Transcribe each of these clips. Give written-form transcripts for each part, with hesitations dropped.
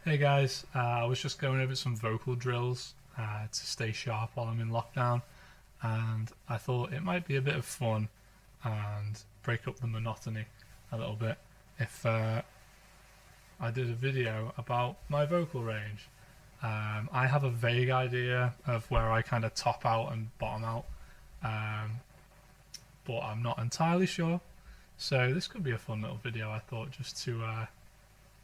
Hey guys, I was just going over some vocal drills to stay sharp while I'm in lockdown, and I thought it might be a bit of fun and break up the monotony a little bit if I did a video about my vocal range. I have a vague idea of where I kind of top out and bottom out, but I'm not entirely sure. So this could be a fun little video, I thought, just to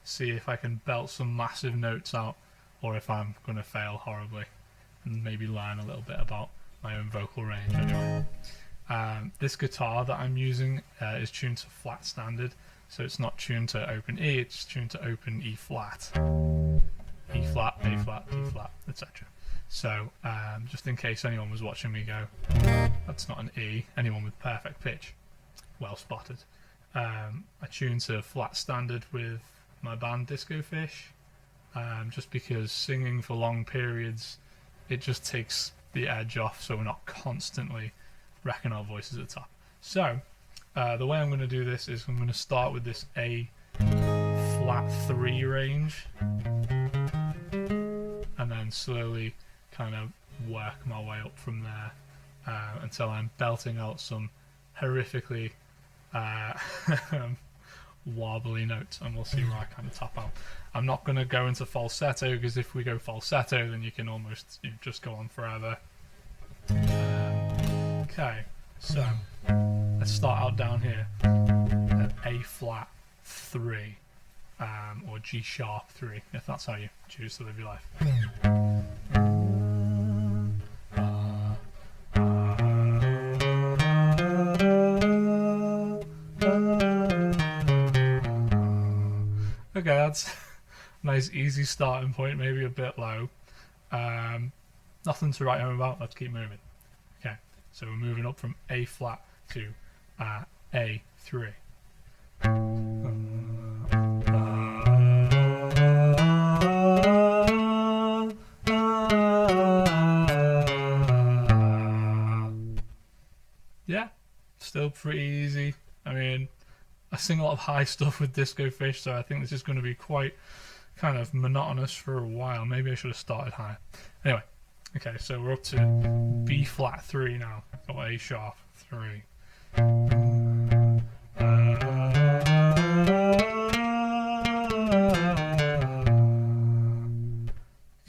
see if I can belt some massive notes out or if I'm going to fail horribly and maybe learn a little bit about my own vocal range anyway. This guitar that I'm using is tuned to flat standard, so it's not tuned to open E, it's tuned to open E flat, E flat, A flat, D flat, etc. So just in case anyone was watching me go, that's not an E, anyone with perfect pitch, well spotted. I tune to flat standard with my band Disco Fish, just because singing for long periods, it just takes the edge off, so we're not constantly wrecking our voices at the top. So the way I'm going to do this is I'm going to start with this A flat 3 range and then slowly kind of work my way up from there until I'm belting out some horrifically wobbly notes, and we'll see where I kind of top out. I'm not going to go into falsetto, because if we go falsetto then you can almost just go on forever. Okay, so let's start out down here at A flat 3 or G sharp 3, if that's how you choose to live your life. Okay, that's a nice easy starting point, maybe a bit low. Nothing to write home about, let's keep moving. Okay, so we're moving up from A flat to A3. Yeah, still pretty easy. I mean, I sing a lot of high stuff with Disco Fish, so I think this is going to be quite kind of monotonous for a while. Maybe I should have started higher. Anyway, okay, so we're up to B flat 3 now, or A sharp 3.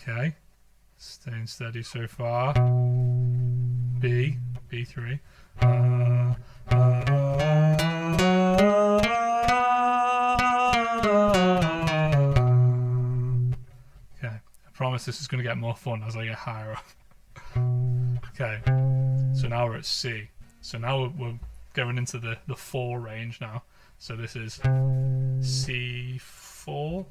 Okay, staying steady so far. B3. I promise this is going to get more fun as I get higher up. Okay, so now we're at C. So now we're going into the 4 range now. So this is C4.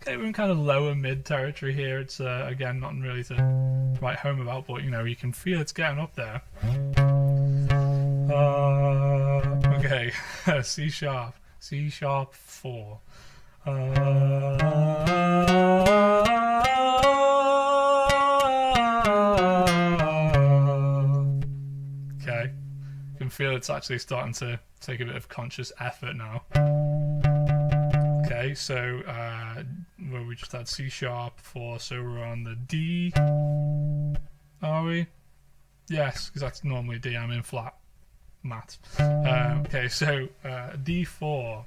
Okay, we're in kind of lower mid territory here. It's again nothing really to write home about, but you can feel it's getting up there. Okay, C sharp 4. Okay, you can feel it's actually starting to take a bit of conscious effort now. Okay, so where we just had C sharp 4, so we're on the D. Are we? Yes, because that's normally D. I'm in flat. Math. Okay, so D4.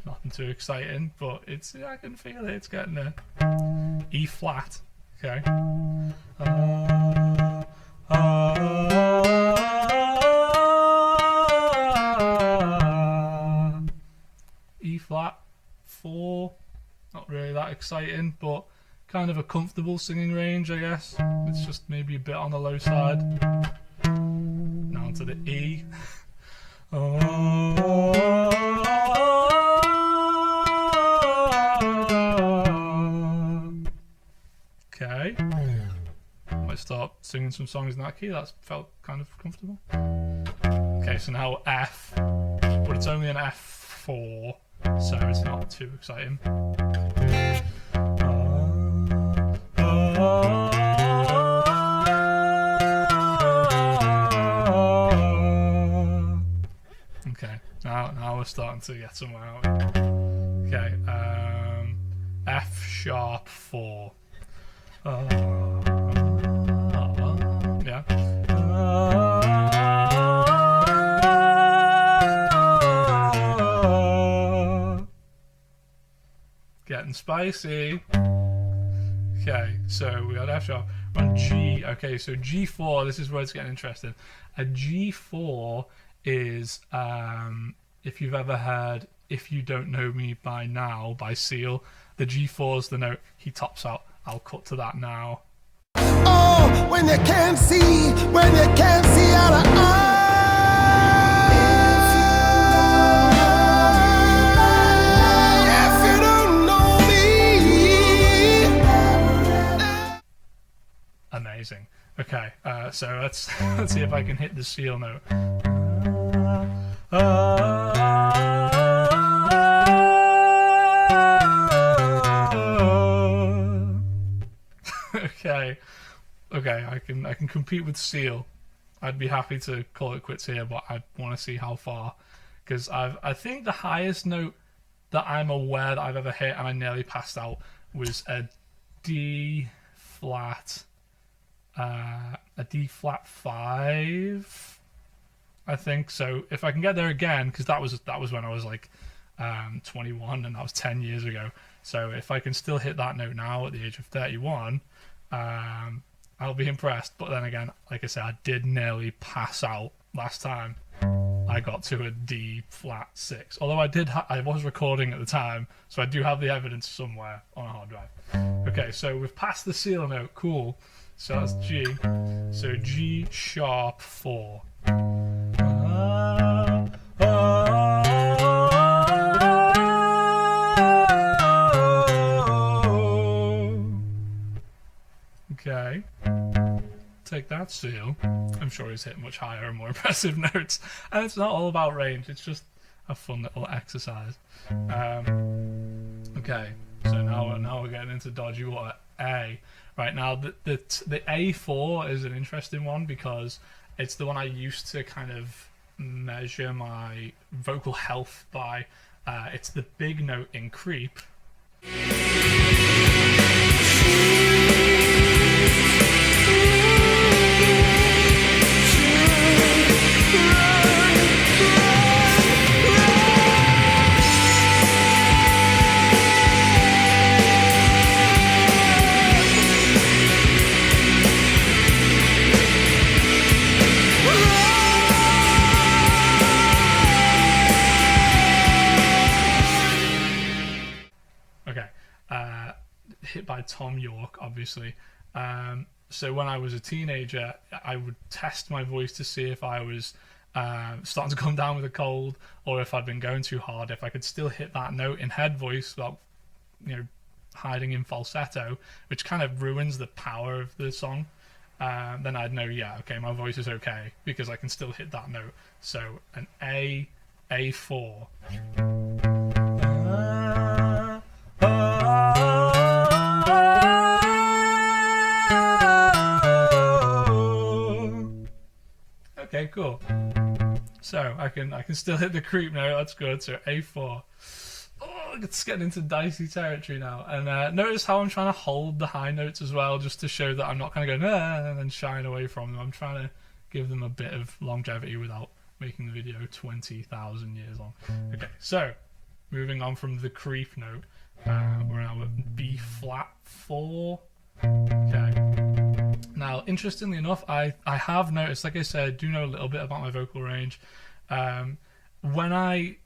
Nothing too exciting, but I can feel it. It's getting there. E flat. Okay. E flat 4. Not really that exciting, but kind of a comfortable singing range, I guess. It's just maybe a bit on the low side. Now onto the E. Okay. Might start singing some songs in that key. That's felt kind of comfortable. Okay, so now F, but it's only an F4. so it's not too exciting. Okay, now we're starting to get somewhere out. Okay, F sharp 4. Yeah. Getting spicy. Okay, so we got F sharp. We're on G. Okay, so G4, this is where it's getting interesting. A G4 is, if you've ever heard If You Don't Know Me By Now by Seal, the G4 is the note he tops out. I'll cut to that now. Oh, when you can't see out of eye. If you don't know me. Amazing. Okay, so let's see if I can hit the Seal note. Okay, I can compete with Seal. I'd be happy to call it quits here, but I want to see how far, because I think the highest note that I'm aware that I've ever hit, and I nearly passed out, was a D flat 5, I think. So if I can get there again, because that was when I was like 21, and that was 10 years ago. So if I can still hit that note now at the age of 31, I'll be impressed. But then again, like I said, I did nearly pass out last time I got to a D flat 6. Although I was recording at the time, so I do have the evidence somewhere on a hard drive. Okay, so we've passed the Seal note. Cool. So that's G. So G sharp 4. Okay. Take that, Seal. I'm sure he's hit much higher and more impressive notes. And it's not all about range, it's just a fun little exercise. Okay, so now we're getting into dodgy water. A. Right, now the A4 is an interesting one because it's the one I used to kind of measure my vocal health by. It's the big note in Creep. Hit by Tom York, obviously. So when I was a teenager, I would test my voice to see if I was starting to come down with a cold, or if I'd been going too hard, if I could still hit that note in head voice without, hiding in falsetto, which kind of ruins the power of the song. Then I'd know, yeah, okay, my voice is okay because I can still hit that note. So an A4. Okay, cool. So I can still hit the creep note. That's good. So A4. Oh, it's getting into dicey territory now. And notice how I'm trying to hold the high notes as well, just to show that I'm not kind of going and then shying away from them. I'm trying to give them a bit of longevity without making the video 20,000 years long. Okay, so moving on from the creep note, we're now at B flat 4. Okay. Now, interestingly enough, I have noticed, like I said, I do know a little bit about my vocal range. When I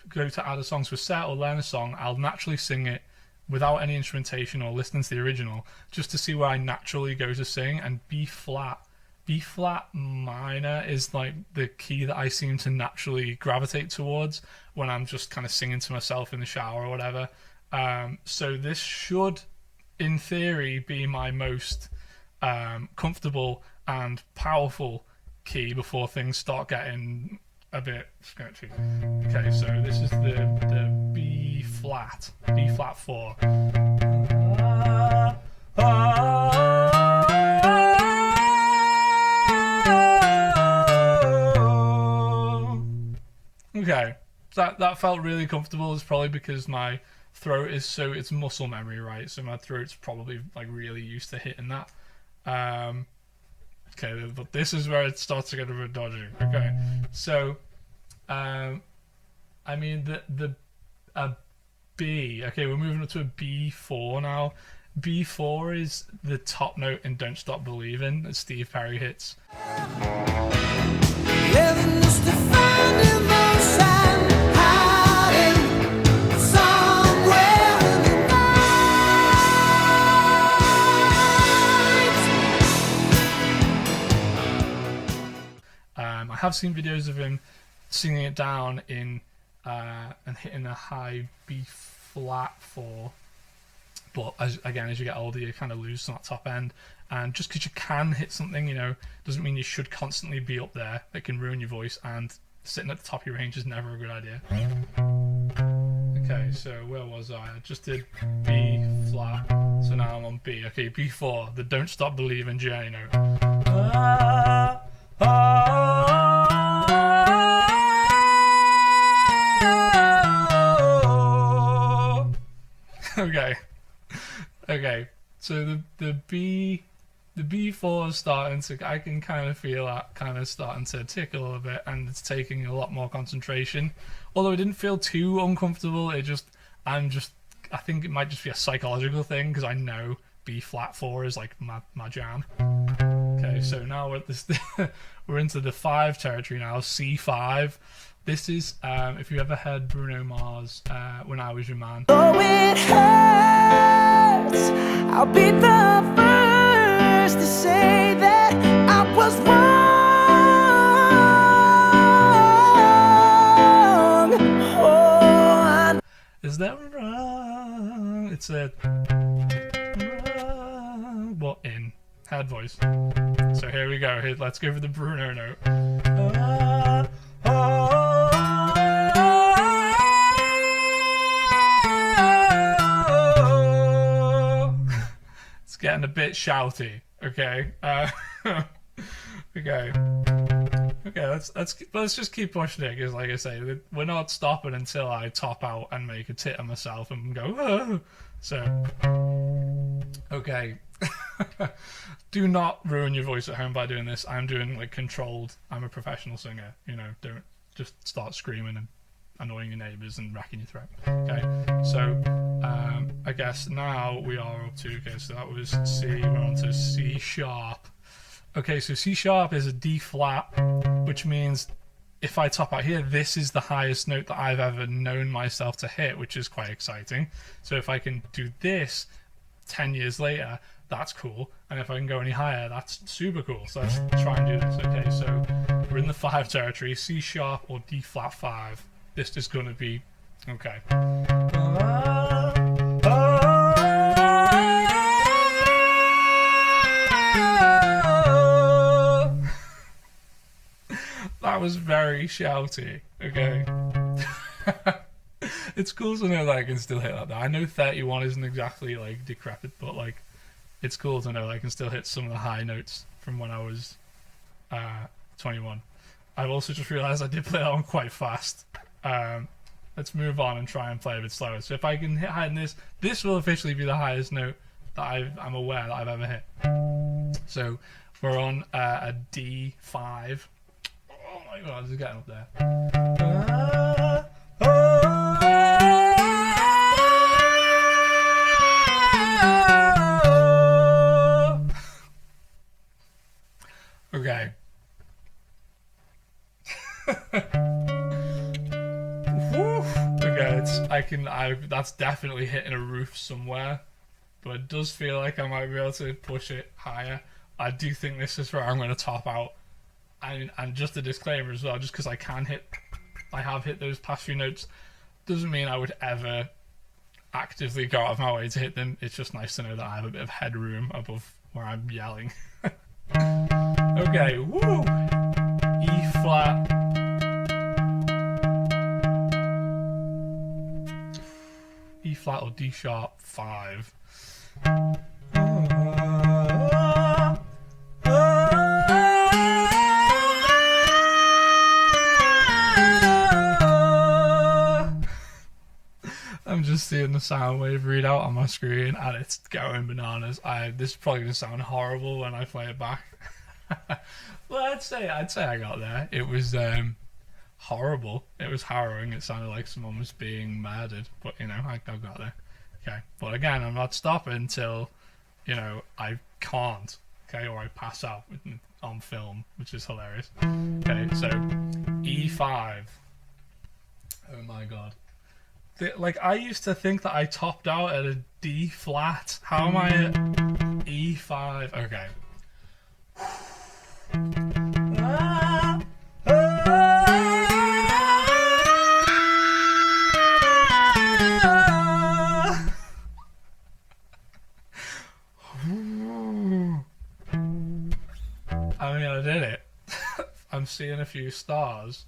go to add a song to a set or learn a song, I'll naturally sing it without any instrumentation or listening to the original, just to see where I naturally go to sing. And B flat minor is like the key that I seem to naturally gravitate towards when I'm just kind of singing to myself in the shower or whatever. So this should, in theory, be my most comfortable and powerful key before things start getting a bit sketchy. Okay, so this is the B flat 4. Okay, that felt really comfortable. It's probably because my throat is it's muscle memory, right? So my throat's probably like really used to hitting that. Okay, but this is where it starts to get a bit dodgy. Okay, so I mean the B. Okay, we're moving up to a B4 now. B4 is the top note in "Don't Stop Believing" that Steve Perry hits. Heaven is defined in motion, hiding somewhere in the night. I have seen videos of him singing it down in and hitting a high B flat 4. But as you get older, you kind of lose some of that top end. And just because you can hit something, doesn't mean you should constantly be up there. It can ruin your voice, and sitting at the top of your range is never a good idea. Okay, so where was I? I just did B flat, so now I'm on B. Okay, B4, the "Don't Stop Believing" journey note. Okay, so the B4 is starting to, I can kind of feel that kind of starting to tick a little bit, and it's taking a lot more concentration. Although it didn't feel too uncomfortable, I think it might just be a psychological thing, because I know B flat 4 is like my jam. Okay, so now we're at this, we're into the 5 territory now, C5. This is, if you ever heard Bruno Mars, "When I Was Your Man." Oh, it hurts. I'll be the first to say that I was wrong. Oh, Is that wrong? It's a wrong, but in head voice. So here we go. Let's go for the Bruno note. It's getting a bit shouty. Okay. Okay. Let's just keep pushing it, because like I say, we're not stopping until I top out and make a tit of myself and go, oh. So okay. Do not ruin your voice at home by doing this. I'm doing like controlled. I'm a professional singer. Don't just start screaming and annoying your neighbours and racking your throat. Okay, so I guess now we are up to, okay, so that was C, we're on to C sharp. Okay, so C sharp is a D flat, which means if I top out here, this is the highest note that I've ever known myself to hit, which is quite exciting. So if I can do this 10 years later, that's cool. And if I can go any higher, that's super cool. So let's try and do this. Okay, so we're in the 5 territory, C sharp or D flat 5. This is going to be, okay. That was very shouty, okay. It's cool to know that I can still hit like that. I know 31 isn't exactly like decrepit, but like it's cool to know that I can still hit some of the high notes from when I was 21. I've also just realized I did play that one quite fast. Let's move on and try and play a bit slower. So if I can hit higher than this, this will officially be the highest note that I'm aware that I've ever hit. So we're on a D5. Oh my god, it's getting up there. Okay. Okay, that's definitely hitting a roof somewhere, but it does feel like I might be able to push it higher. I do think this is where I'm going to top out. And just a disclaimer as well, just because I have hit those past few notes, doesn't mean I would ever actively go out of my way to hit them. It's just nice to know that I have a bit of headroom above where I'm yelling. Okay, woo! E flat, flat or D sharp 5. I'm just seeing the sound wave readout on my screen and it's going bananas. This is probably gonna sound horrible when I play it back. Well, I'd say I got there. It was horrible. It was harrowing. It sounded like someone was being murdered, but you know, I got there. Okay, but again, I'm not stopping until, you know, I can't. Okay, or I pass out on film, which is hilarious. Okay, so E5. Oh my god. Like, I used to think that I topped out at a D flat. How am I at E5? Okay. I mean, I did it. I'm seeing a few stars.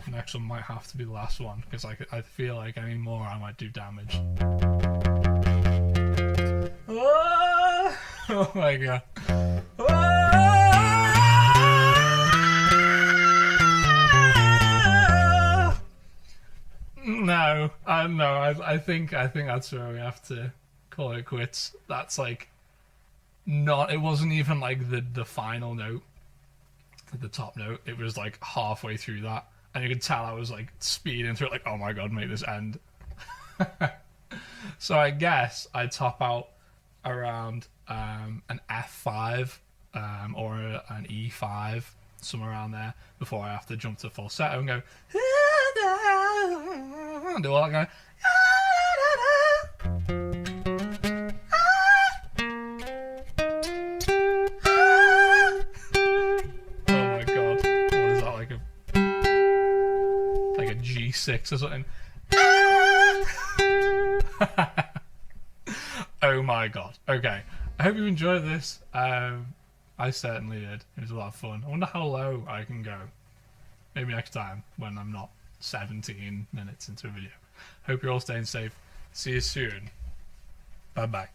Next one might have to be the last one because I feel like any more I might do damage. Oh my god. No, I think that's where we have to call it quits. That's like not. It wasn't even like the final note, the top note. It was like halfway through that, and you could tell I was like speeding through it, like, oh my god, make this end. So I guess I'd top out around an F5 or an E5, somewhere around there, before I have to jump to falsetto and go and do all that kind Oh my god, what is that, like a G6 or something? Oh my god. Okay. I hope you enjoyed this. I certainly did. It was a lot of fun. I wonder how low I can go. Maybe next time when I'm not 17 minutes into a video. Hope you're all staying safe. See you soon. Bye bye.